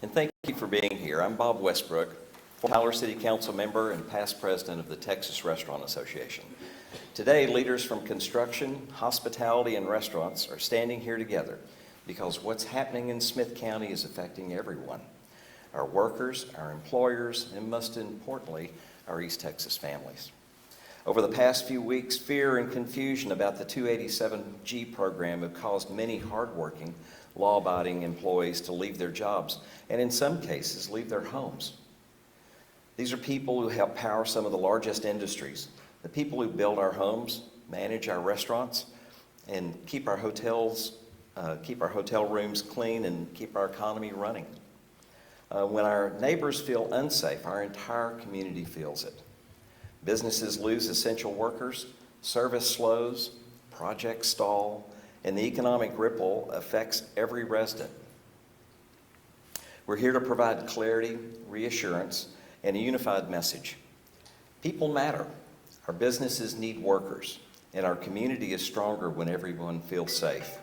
And thank you for being here. I'm Bob Westbrook, former Tyler City Council member and past president of the Texas Restaurant Association. Today, leaders from construction, hospitality, and restaurants are standing here together because what's happening in Smith County is affecting everyone. Our workers, our employers, and most importantly, our East Texas families. Over the past few weeks, fear and confusion about the 287G program have caused many hardworking, law-abiding employees to leave their jobs, and in some cases, leave their homes. These are people who help power some of the largest industries, the people who build our homes, manage our restaurants, and keep our hotel rooms clean and keep our economy running. When our neighbors feel unsafe, our entire community feels it. Businesses lose essential workers, service slows, projects stall, and the economic ripple affects every resident. We're here to provide clarity, reassurance, and a unified message. People matter. Our businesses need workers, and our community is stronger when everyone feels safe.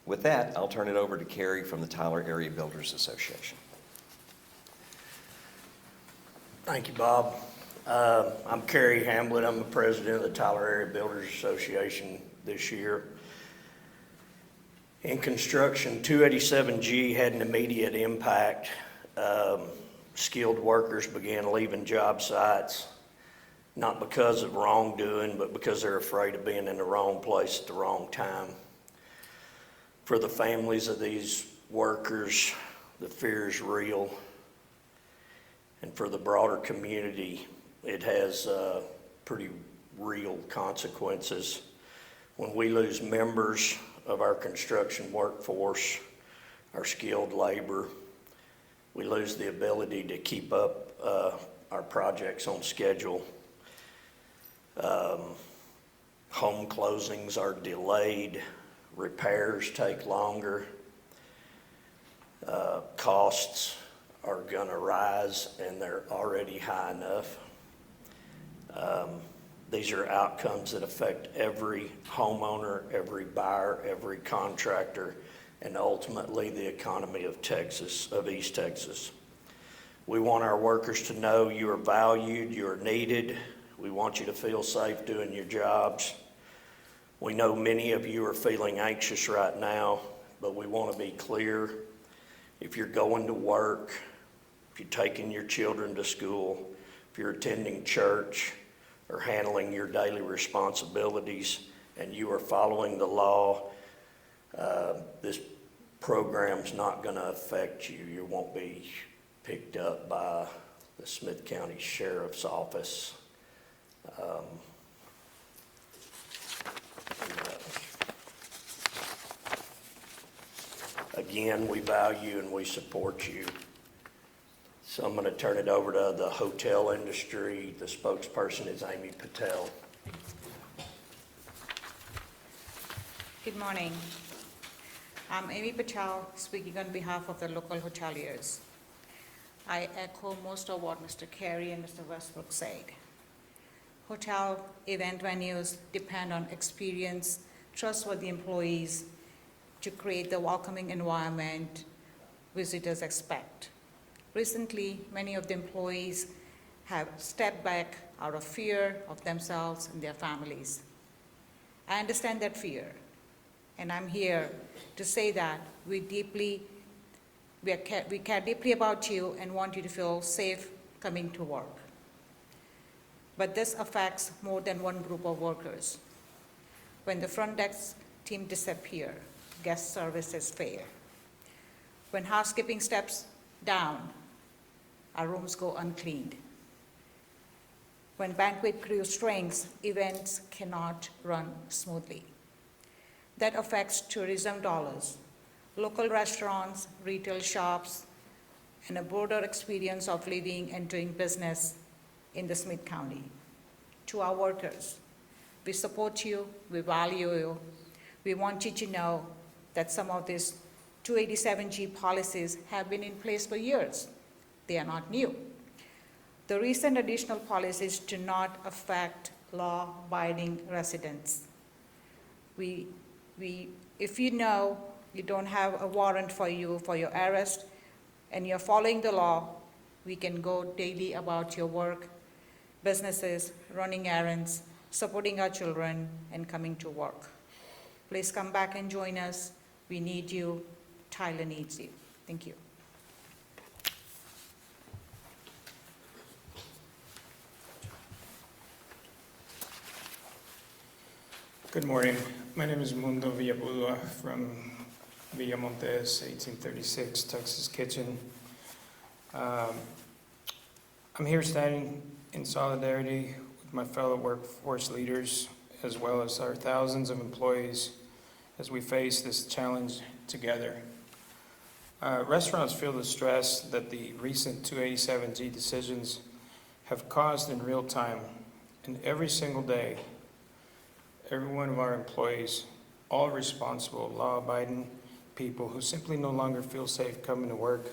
With that, I'll turn it over to Carrie from the Tyler Area Builders Association. Thank you, Bob. I'm Kerry Hamblett. I'm the president of the Tyler Area Builders Association this year. In construction, 287G had an immediate impact. Skilled workers began leaving job sites, not because of wrongdoing, but because they're afraid of being in the wrong place at the wrong time. For the families of these workers, the fear is real. And for the broader community, it has pretty real consequences. When we lose members of our construction workforce, our skilled labor, we lose the ability to keep up our projects on schedule. Home closings are delayed, repairs take longer, costs are gonna rise, and they're already high enough. These are outcomes that affect every homeowner, every buyer, every contractor, and ultimately the economy of Texas, of East Texas. We want our workers to know you are valued, you are needed. We want you to feel safe doing your jobs. We know many of you are feeling anxious right now, but we want to be clear. If you're going to work, if you're taking your children to school, if you're attending church or handling your daily responsibilities, and you are following the law, this program's not going to affect you. You won't be picked up by the Smith County Sheriff's Office. Again, we value and we support you. So I'm going to turn it over to the hotel industry. The spokesperson is Amy Patel. Good morning. I'm Amy Patel, speaking on behalf of the local hoteliers. I echo most of what Mr. Carey and Mr. Westbrook said. Hotel event venues depend on experienced, trustworthy employees to create the welcoming environment visitors expect. Recently, many of the employees have stepped back out of fear of themselves and their families. I understand that fear, and I'm here to say that we care deeply about you and want you to feel safe coming to work. But this affects more than one group of workers. When the front desk team disappear, guest services fail. When housekeeping steps down, our rooms go uncleaned. When banquet crew shrinks, events cannot run smoothly. That affects tourism dollars, local restaurants, retail shops, and a broader experience of living and doing business in the Smith County. To our workers, we support you, we value you. We want you to know that some of these 287G policies have been in place for years. They are not new. The recent additional policies do not affect law-abiding residents. If you know you don't have a warrant for your arrest, and you're following the law, we can go daily about your work, businesses, running errands, supporting our children, and coming to work. Please come back and join us. We need you. Tyler needs you. Thank you. Good morning. My name is Mundo Villabudua from Villamontes, 1836, Texas Kitchen. I'm here standing in solidarity with my fellow workforce leaders, as well as our thousands of employees, as we face this challenge together. Restaurants feel the stress that the recent 287G decisions have caused in real time, and every single day, every one of our employees, all responsible, law-abiding people who simply no longer feel safe coming to work.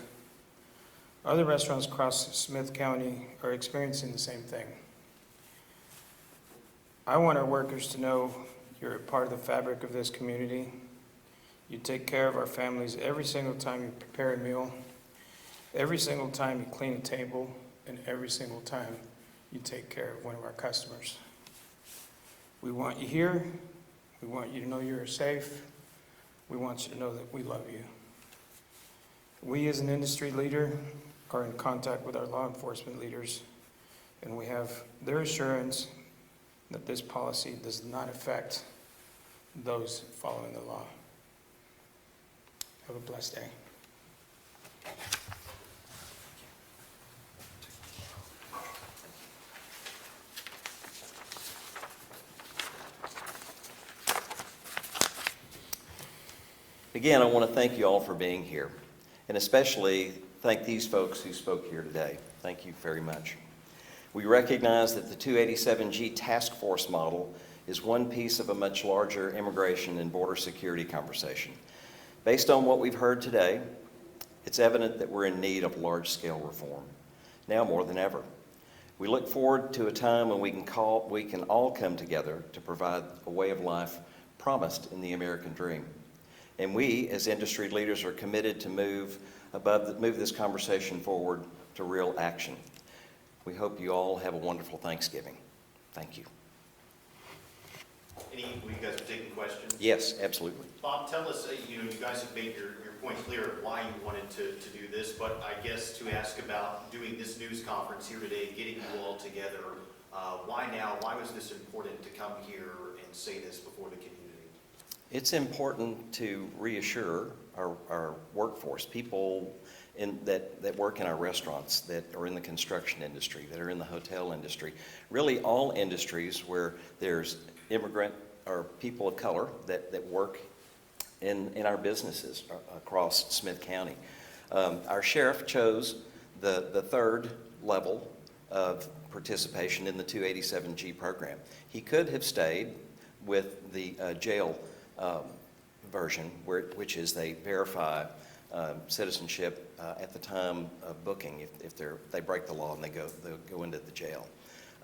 Other restaurants across Smith County are experiencing the same thing. I want our workers to know you're a part of the fabric of this community. You take care of our families every single time you prepare a meal, every single time you clean a table, and every single time you take care of one of our customers. We want you here. We want you to know you're safe. We want you to know that we love you. We as an industry leader are in contact with our law enforcement leaders, and we have their assurance that this policy does not affect those following the law. Have a blessed day. Again, I want to thank you all for being here, and especially thank these folks who spoke here today. Thank you very much. We recognize that the 287G task force model is one piece of a much larger immigration and border security conversation. Based on what we've heard today, it's evident that we're in need of large-scale reform, now more than ever. We look forward to a time when we can all come together to provide a way of life promised in the American dream. And we, as industry leaders, are committed to move this conversation forward to real action. We hope you all have a wonderful Thanksgiving. Thank you. Any, you guys are taking questions? Yes, absolutely. Bob, tell us, you guys have made your point clear of why you wanted to do this, but I guess to ask about doing this news conference here today, getting you all together, why now? Why was this important to come here and say this before the community? It's important to reassure our workforce, people that work in our restaurants, that are in the construction industry, that are in the hotel industry, really all industries where there's immigrant or people of color that work in our businesses across Smith County. Our sheriff chose the third level of participation in the 287G program. He could have stayed with the jail version, which is they verify citizenship at the time of booking if they break the law and they go into the jail.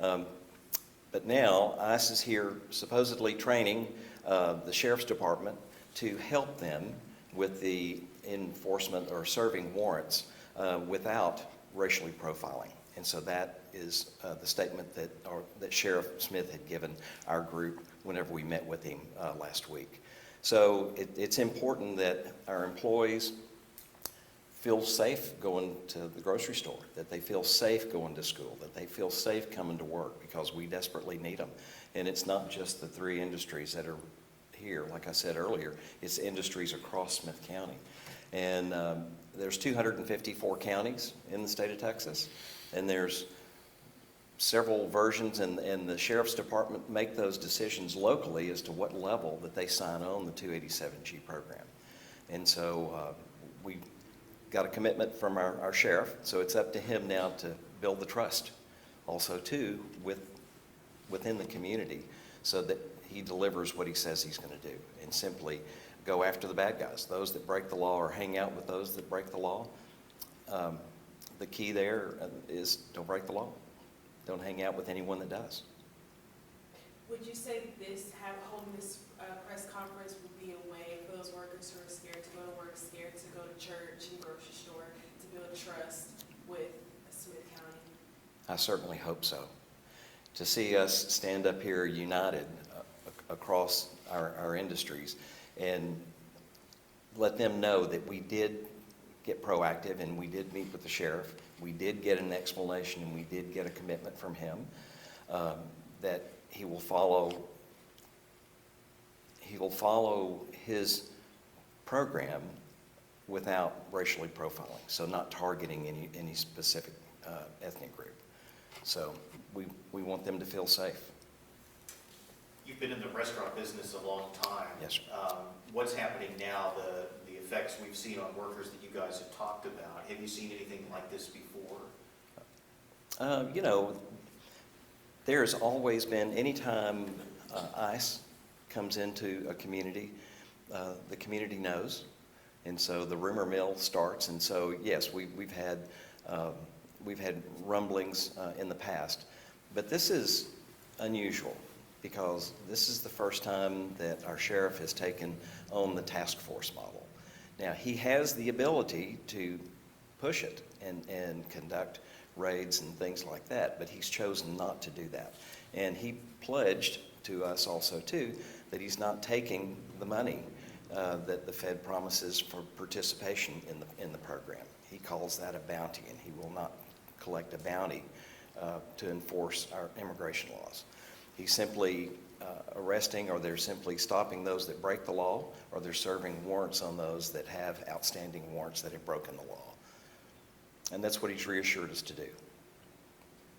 But now ICE is here supposedly training the sheriff's department to help them with the enforcement or serving warrants without racially profiling. And so that is the statement that Sheriff Smith had given our group whenever we met with him last week. So it's important that our employees feel safe going to the grocery store, that they feel safe going to school, that they feel safe coming to work, because we desperately need them. And it's not just the three industries that are here. Like I said earlier, it's industries across Smith County. And there's 254 counties in the state of Texas, and there's several versions, and the sheriff's department make those decisions locally as to what level that they sign on the 287G program. And so we got a commitment from our sheriff, so it's up to him now to build the trust also too within the community, so that he delivers what he says he's going to do, and simply go after the bad guys, those that break the law, or hang out with those that break the law. The key there is don't break the law. Don't hang out with anyone that does. Would you say that holding this press conference would be a way for those workers who are scared to go to work, scared to go to church and grocery store, to be able trust with Smith County? I certainly hope so. To see us stand up here united across our industries and let them know that we did get proactive and we did meet with the sheriff, we did get an explanation and we did get a commitment from him that he will follow his program without racially profiling, so not targeting any specific ethnic group. So we want them to feel safe. You've been in the restaurant business a long time. Yes, sir. What's happening now, the effects we've seen on workers that you guys have talked about? Have you seen anything like this before? You know, there's always been, anytime ICE comes into a community, the community knows. And so the rumor mill starts. And so, yes, we've had rumblings in the past. But this is unusual because this is the first time that our sheriff has taken on the task force model. Now, he has the ability to push it and conduct raids and things like that, but he's chosen not to do that. And he pledged to us also, too, that he's not taking the money that the Fed promises for participation in the program. He calls that a bounty, and he will not collect a bounty to enforce our immigration laws. He's simply arresting, or they're simply stopping those that break the law, or they're serving warrants on those that have outstanding warrants that have broken the law. And that's what he's reassured us to do.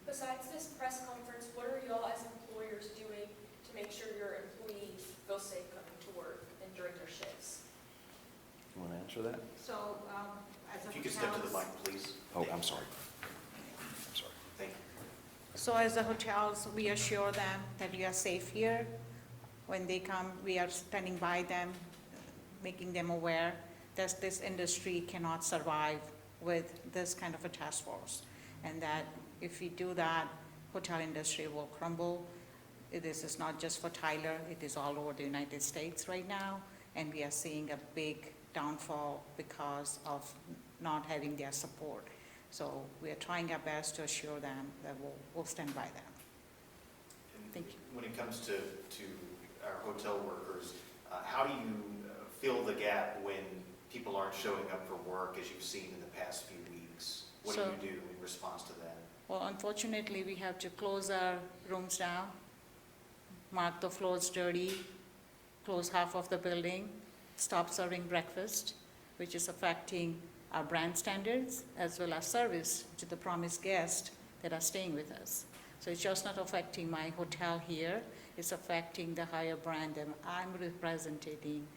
Besides this press conference, what are y'all as employers doing to make sure your employees feel safe coming to work and during their shifts? You want to answer that? So, as a If you could step to the hotels- mic, please. Oh, I'm sorry. I'm sorry. Thank you. So as the hotels, we assure them that we are safe here. When they come, we are standing by them, making them aware that this industry cannot survive with this kind of a task force. And that if we do that, hotel industry will crumble. This is not just for Tyler, it is all over the United States right now. And we are seeing a big downfall because of not having their support. So we are trying our best to assure them that we'll stand by them. And Thank you. when it comes to our hotel workers, how do you fill the gap when people aren't showing up for work, as you've seen in the past few weeks? What do So- you do in response to that? Well, unfortunately, we have to close our rooms down, mark the floors dirty, close half of the building, stop serving breakfast, which is affecting our brand standards as well as service to the promised guests that are staying with us. So it's just not affecting my hotel here, it's affecting the higher brand that I'm representing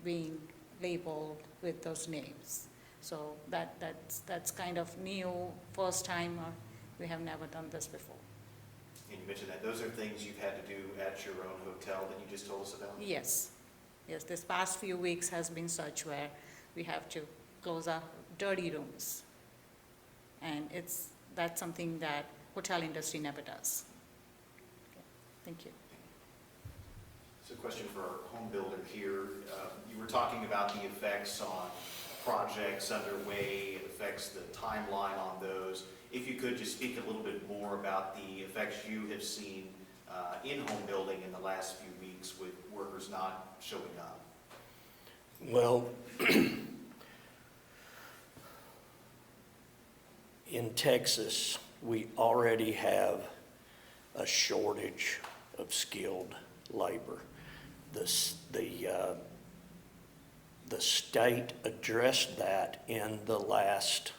being labeled with those names. So that's kind of new, first time, we have never done this before. And you mentioned that those are things you've had to do at your own hotel that you just told us about? Yes, this past few weeks has been such where we have to close our dirty rooms. And that's something that hotel industry never does. Okay, thank you. It's a question for our home builder here. You were talking about the effects on projects underway, it affects the timeline on those. If you could just speak a little bit more about the effects you have seen in home building in the last few weeks with workers not showing up. Well, in Texas, we already have a shortage of skilled labor. The state addressed that in the last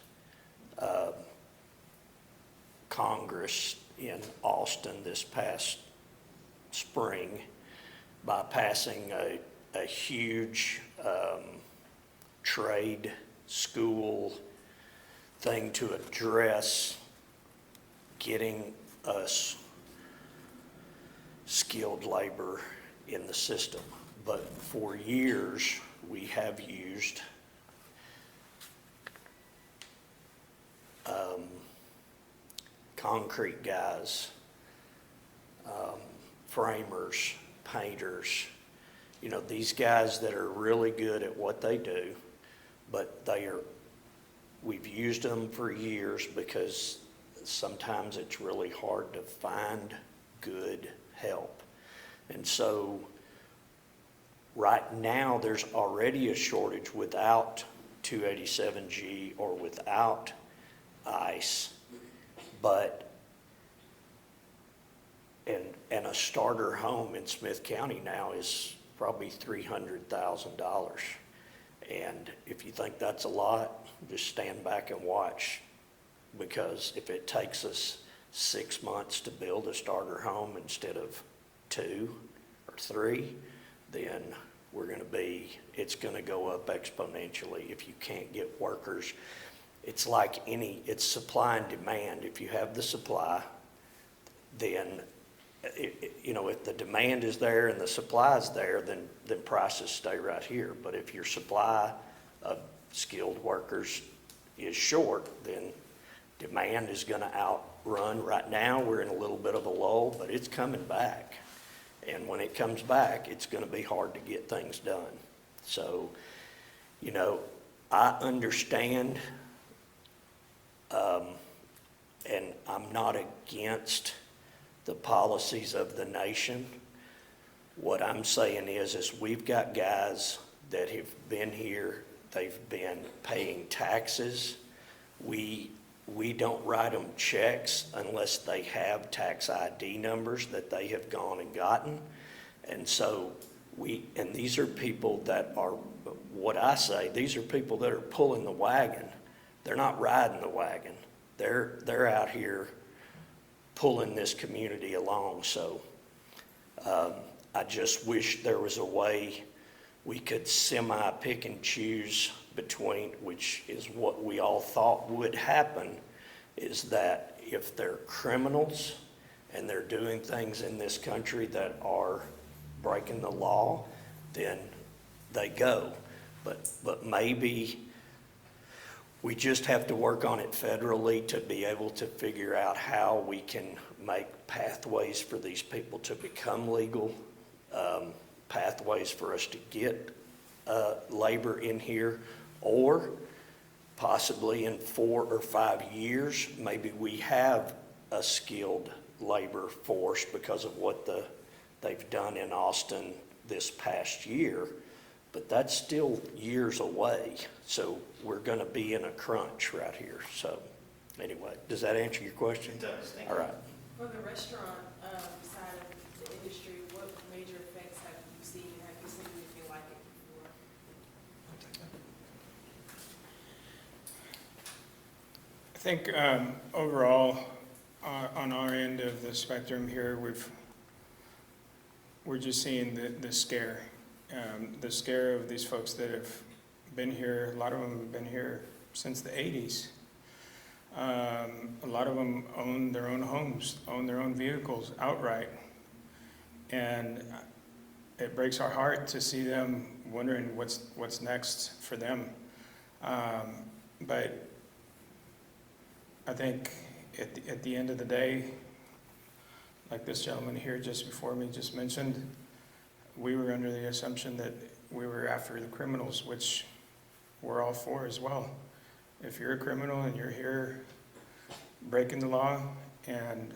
Congress in Austin this past spring by passing a huge trade school thing to address getting us skilled labor in the system. But for years, we have used concrete guys, framers, painters, these guys that are really good at what they do, but they are We've used them for years because sometimes it's really hard to find good help. And so right now, there's already a shortage without 287G or without ICE, but and a starter home in Smith County now is probably $300,000. And if you think that's a lot, just stand back and watch, because if it takes us 6 months to build a starter home instead of 2 or 3, then it's gonna go up exponentially if you can't get workers. It's like it's supply and demand. If you have the supply, then, if the demand is there and the supply is there, then prices stay right here. But if your supply of skilled workers is short, then demand is gonna outrun. Right now, we're in a little bit of a lull, but it's coming back. And when it comes back, it's going to be hard to get things done. So, I understand, and I'm not against the policies of the nation. What I'm saying is we've got guys that have been here, they've been paying taxes. We don't write them checks unless they have tax ID numbers that they have gone and gotten. And so and these are people that are, what I say, these are people that are pulling the wagon. They're not riding the wagon. They're out here pulling this community along. So I just wish there was a way we could semi-pick and choose between, which is what we all thought would happen, is that if they're criminals and they're doing things in this country that are breaking the law, then they go. But maybe we just have to work on it federally to be able to figure out how we can make pathways for these people to become legal, pathways for us to get labor in here, or possibly in 4 or 5 years, maybe we have a skilled labor force because of what they've done in Austin this past year, but that's still years away. So we're gonna be in a crunch right here. So anyway, does that answer your question? It does, thank you. All right. For the restaurant side of the industry, what major effects have you seen? Have you seen anything like it before? I think overall, on our end of the spectrum here, we're just seeing the scare of these folks that have been here. A lot of them have been here since the 80s. A lot of them own their own homes, own their own vehicles outright. And it breaks our heart to see them wondering what's next for them. But I think at the end of the day, like this gentleman here just before me just mentioned, we were under the assumption that we were after the criminals, which we're all for as well. If you're a criminal and you're here breaking the law and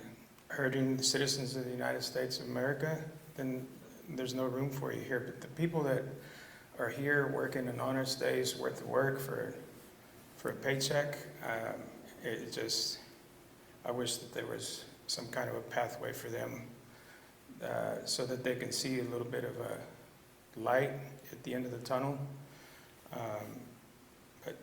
hurting the citizens of the United States of America, then there's no room for you here. But the people that are here working an honest day's worth of work for a paycheck, I wish that there was some kind of a pathway for them so that they can see a little bit of a light at the end of the tunnel. But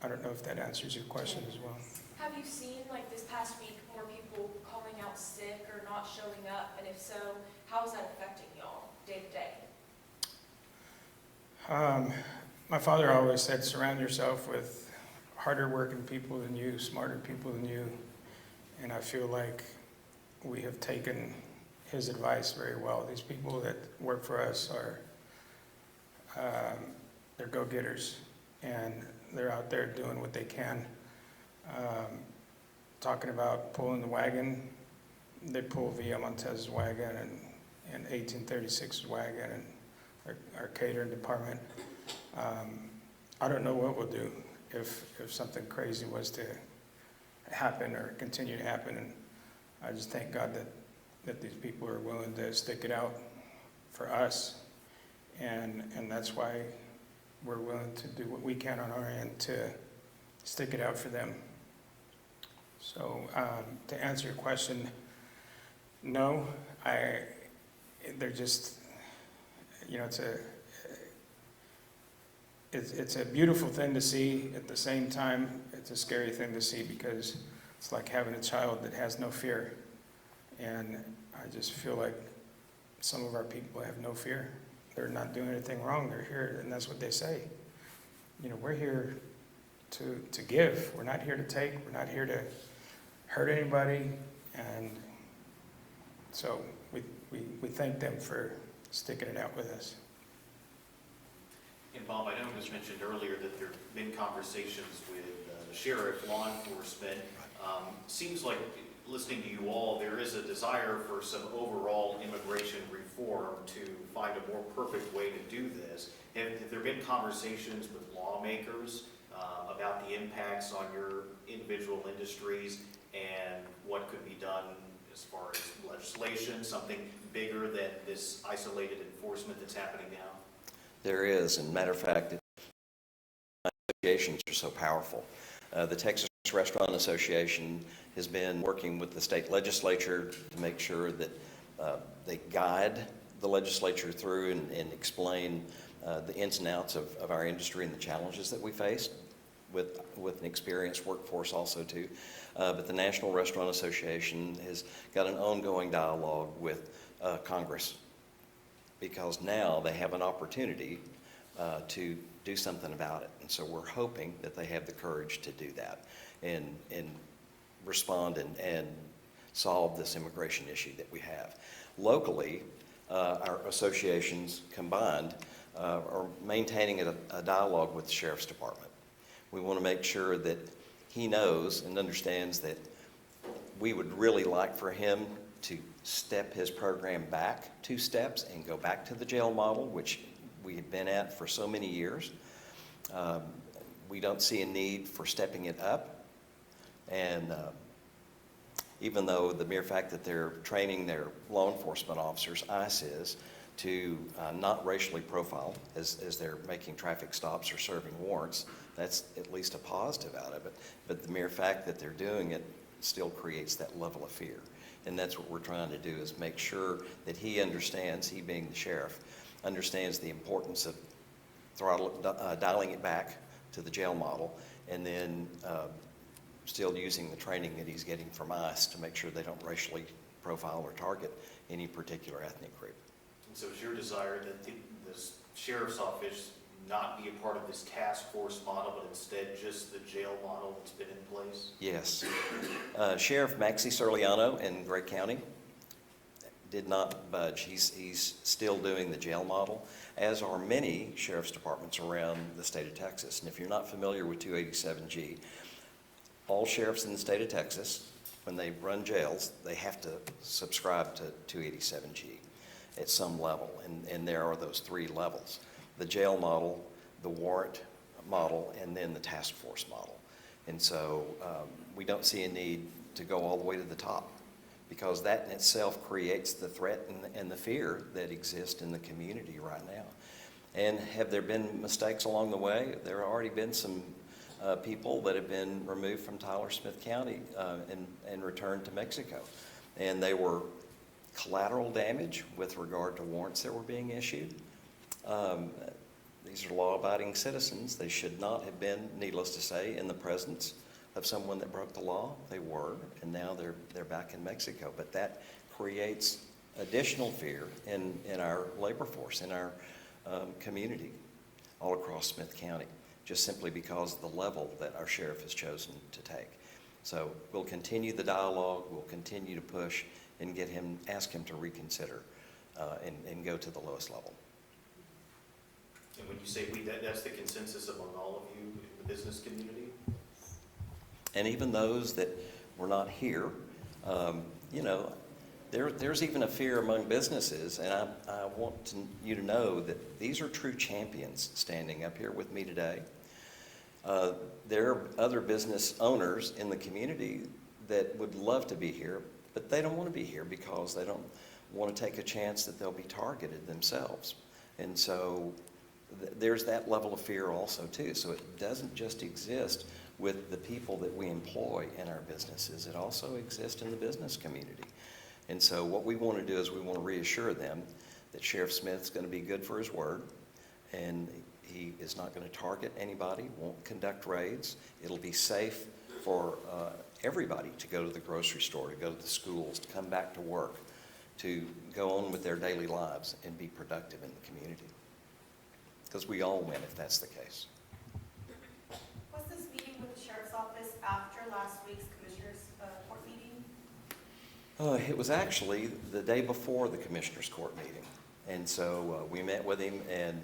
I don't know if that answers your question as well. Have you seen, like this past week, more people calling out sick or not showing up? And if so, how is that affecting y'all day to day? My father always said, surround yourself with harder working people than you, smarter people than you. And I feel like we have taken his advice very well. These people that work for us are, they're go-getters, and they're out there doing what they can. Talking about pulling the wagon, they pull Villa Montez's wagon and 1836's wagon and our catering department. I don't know what we'll do if something crazy was to happen or continue to happen. And I just thank God that these people are willing to stick it out for us. And that's why we're willing to do what we can on our end to stick it out for them. So to answer your question, no, they're just, you know, it's a beautiful thing to see. At the same time, it's a scary thing to see because it's like having a child that has no fear. And I just feel like some of our people have no fear. They're not doing anything wrong. They're here, and that's what they say. You know, we're here to give. We're not here to take. We're not here to hurt anybody. And so we thank them for sticking it out with us. And Bob, I know it was mentioned earlier that there have been conversations with the sheriff, law enforcement. Seems like, listening to you all, there is a desire for some overall immigration reform to find a more perfect way to do this. Have there been conversations with lawmakers about the impacts on your individual industries and what could be done as far as legislation, something bigger than this isolated enforcement that's happening now? There is, and matter of fact, associations are so powerful. The Texas Restaurant Association has been working with the state legislature to make sure that they guide the legislature through and explain the ins and outs of our industry and the challenges that we face with an experienced workforce also too. But the National Restaurant Association has got an ongoing dialogue with Congress, because now they have an opportunity to do something about it. And so we're hoping that they have the courage to do that and respond and solve this immigration issue that we have. Locally, our associations combined are maintaining a dialogue with the Sheriff's Department. We want to make sure that he knows and understands that we would really like for him to step his program back 2 steps and go back to the jail model, which we have been at for so many years. We don't see a need for stepping it up. And even though the mere fact that they're training their law enforcement officers, ICE is, to not racially profile as they're making traffic stops or serving warrants, that's at least a positive out of it. But the mere fact that they're doing it still creates that level of fear. And that's what we're trying to do, is make sure that he understands, he being the sheriff, understands the importance of dialing it back to the jail model, and then still using the training that he's getting from ICE to make sure they don't racially profile or target any particular ethnic group. And so it's your desire that the sheriff's office not be a part of this task force model, but instead just the jail model that's been in place? Yes. Sheriff Maxie Serliano in Gray County did not budge. He's still doing the jail model, as are many sheriff's departments around the state of Texas. And if you're not familiar with 287G, all sheriffs in the state of Texas, when they run jails, they have to subscribe to 287G at some level. And there are those 3 levels: the jail model, the warrant model, and then the task force model. And so we don't see a need to go all the way to the top, because that in itself creates the threat and the fear that exists in the community right now. And have there been mistakes along the way? There have already been some people that have been removed from Tyler Smith County and returned to Mexico. And they were collateral damage with regard to warrants that were being issued. These are law-abiding citizens. They should not have been, needless to say, in the presence of someone that broke the law. They were, and now they're back in Mexico. But that creates additional fear in our labor force, in our community all across Smith County, just simply because of the level that our sheriff has chosen to take. So we'll continue the dialogue, we'll continue to push and ask him to reconsider and go to the lowest level. And when you say we, that's the consensus among all of you in the business community? And even those that were not here, you know, there's even a fear among businesses, and I want you to know that these are true champions standing up here with me today. There are other business owners in the community that would love to be here, but they don't want to be here because they don't want to take a chance that they'll be targeted themselves. And so there's that level of fear also too. So it doesn't just exist with the people that we employ in our businesses. It also exists in the business community. And so what we want to do is we want to reassure them that Sheriff Smith's going to be good for his word, and he is not going to target anybody, won't conduct raids. It'll be safe for everybody to go to the grocery store, to go to the schools, to come back to work, to go on with their daily lives and be productive in the community. Because we all win if that's the case. Was this meeting with the sheriff's office after last week's commissioners' court meeting? It was actually the day before the Commissioners Court meeting. And so we met with him, and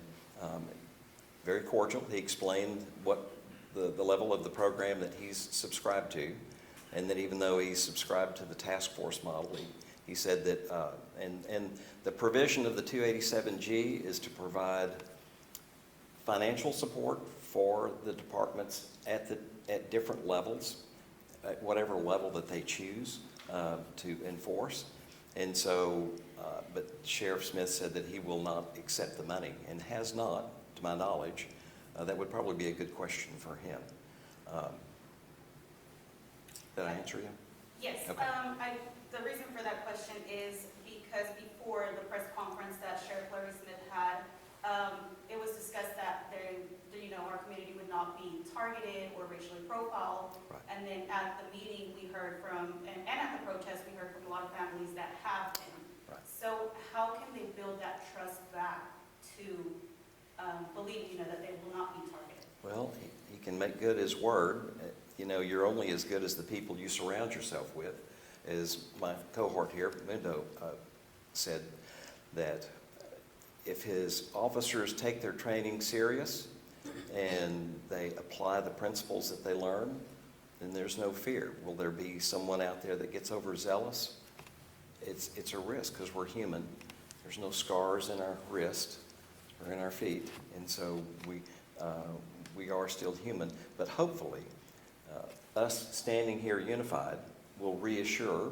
very cordial. He explained what the level of the program that he's subscribed to, and that even though he's subscribed to the task force model, he said that, and the provision of the 287G is to provide financial support for the departments at different levels, at whatever level that they choose to enforce. And so, but Sheriff Smith said that he will not accept the money, and has not, to my knowledge. That would probably be a good question for him. Did I answer you? Yes. Okay. The reason for that question is because before the press conference that Sheriff Larry Smith had, it was discussed that our community would not be targeted or racially profiled. Right. And then at the meeting, we heard from, and at the protest, we heard from a lot of families that have been. Right. So how can they build that trust back to believe, that they will not be targeted? well, he can make good his word. You're only as good as the people you surround yourself with. As my cohort here, Mundo, said, that if his officers take their training serious and they apply the principles that they learn, then there's no fear. Will there be someone out there that gets overzealous? It's a risk, because we're human. There's no scars in our wrist or in our feet, and so we are still human. But hopefully, us standing here unified will reassure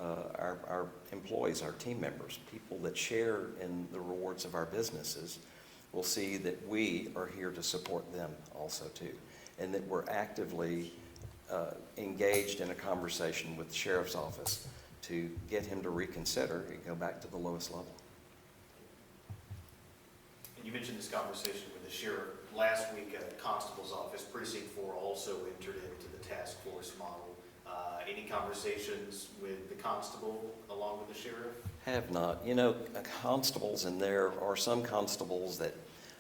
our employees, our team members, people that share in the rewards of our businesses, will see that we are here to support them also too, and that we're actively engaged in a conversation with the sheriff's office to get him to reconsider and go back to the lowest level. And you mentioned this conversation with the sheriff. Last week, Constable's Office, Precinct 4, also entered into the task force model. Any conversations with the constable along with the sheriff? Have not. Constables, and there are some constables that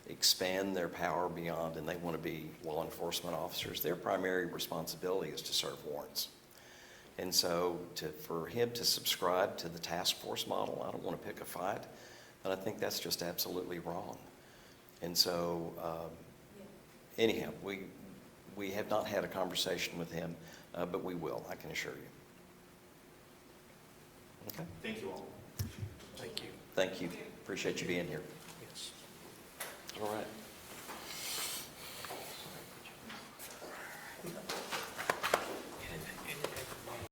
expand their power beyond, and they want to be law enforcement officers. Their primary responsibility is to serve warrants. And so for him to subscribe to the task force model, I don't want to pick a fight, but I think that's just absolutely wrong. And so anyhow, we have not had a conversation with him, but we will, I can assure you. Okay. Thank you all. Thank you. Thank you. Appreciate you being here. Yes. All right.